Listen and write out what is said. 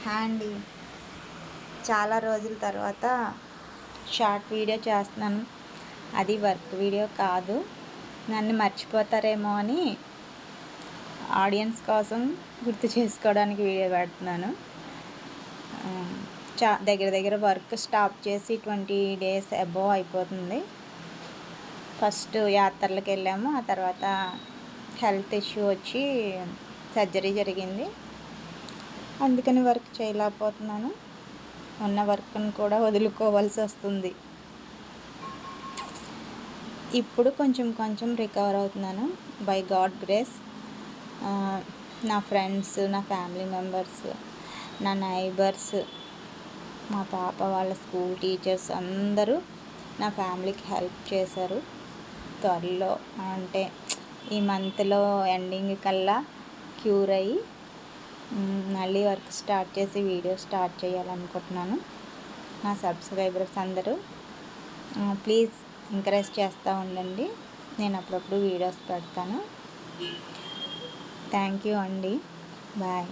Hi అండి. చాలా రోజుల తర్వాత షార్ట్ వీడియో చేస్తున్నాను. అది వర్క్ వీడియో కాదు. నన్ను మర్చిపోతారేమో అని ఆడియన్స్ కోసం గుర్తు చేసుకోవడానికి వీడియో పెడుతున్నాను. దగ్గర దగ్గర వర్క్ స్టాప్ చేసి 20 days అబోవ్ అయిపోతుంది. ఫస్ట్ యాత్రలకు వెళ్ళాము. ఆ తర్వాత హెల్త్ ఇష్యూ వచ్చి సర్జరీ జరిగింది. అందుకని వర్క్ చేయలేకపోతున్నాను. ఉన్న వర్క్ను కూడా వదులుకోవాల్సి వస్తుంది. ఇప్పుడు కొంచెం కొంచెం రికవర్ అవుతున్నాను బై గాడ్ గ్రేస్. నా ఫ్రెండ్స్, నా ఫ్యామిలీ మెంబర్స్, నా నైబర్స్, మా పాప వాళ్ళ స్కూల్ టీచర్స్ అందరూ నా ఫ్యామిలీకి హెల్ప్ చేశారు. త్వరలో అంటే ఈ మంత్లో ఎండింగ్ కల్లా క్యూర్ అయ్యి మళ్ళీ వర్క్ స్టార్ట్ చేసి వీడియో స్టార్ట్ చేయాలనుకుంటున్నాను. నా సబ్స్క్రైబర్స్ అందరూ ప్లీజ్ ఎంకరేజ్ చేస్తూ ఉండండి. నేను అప్పుడప్పుడు వీడియోస్ పెడతాను. థ్యాంక్ యూ అండి. బాయ్.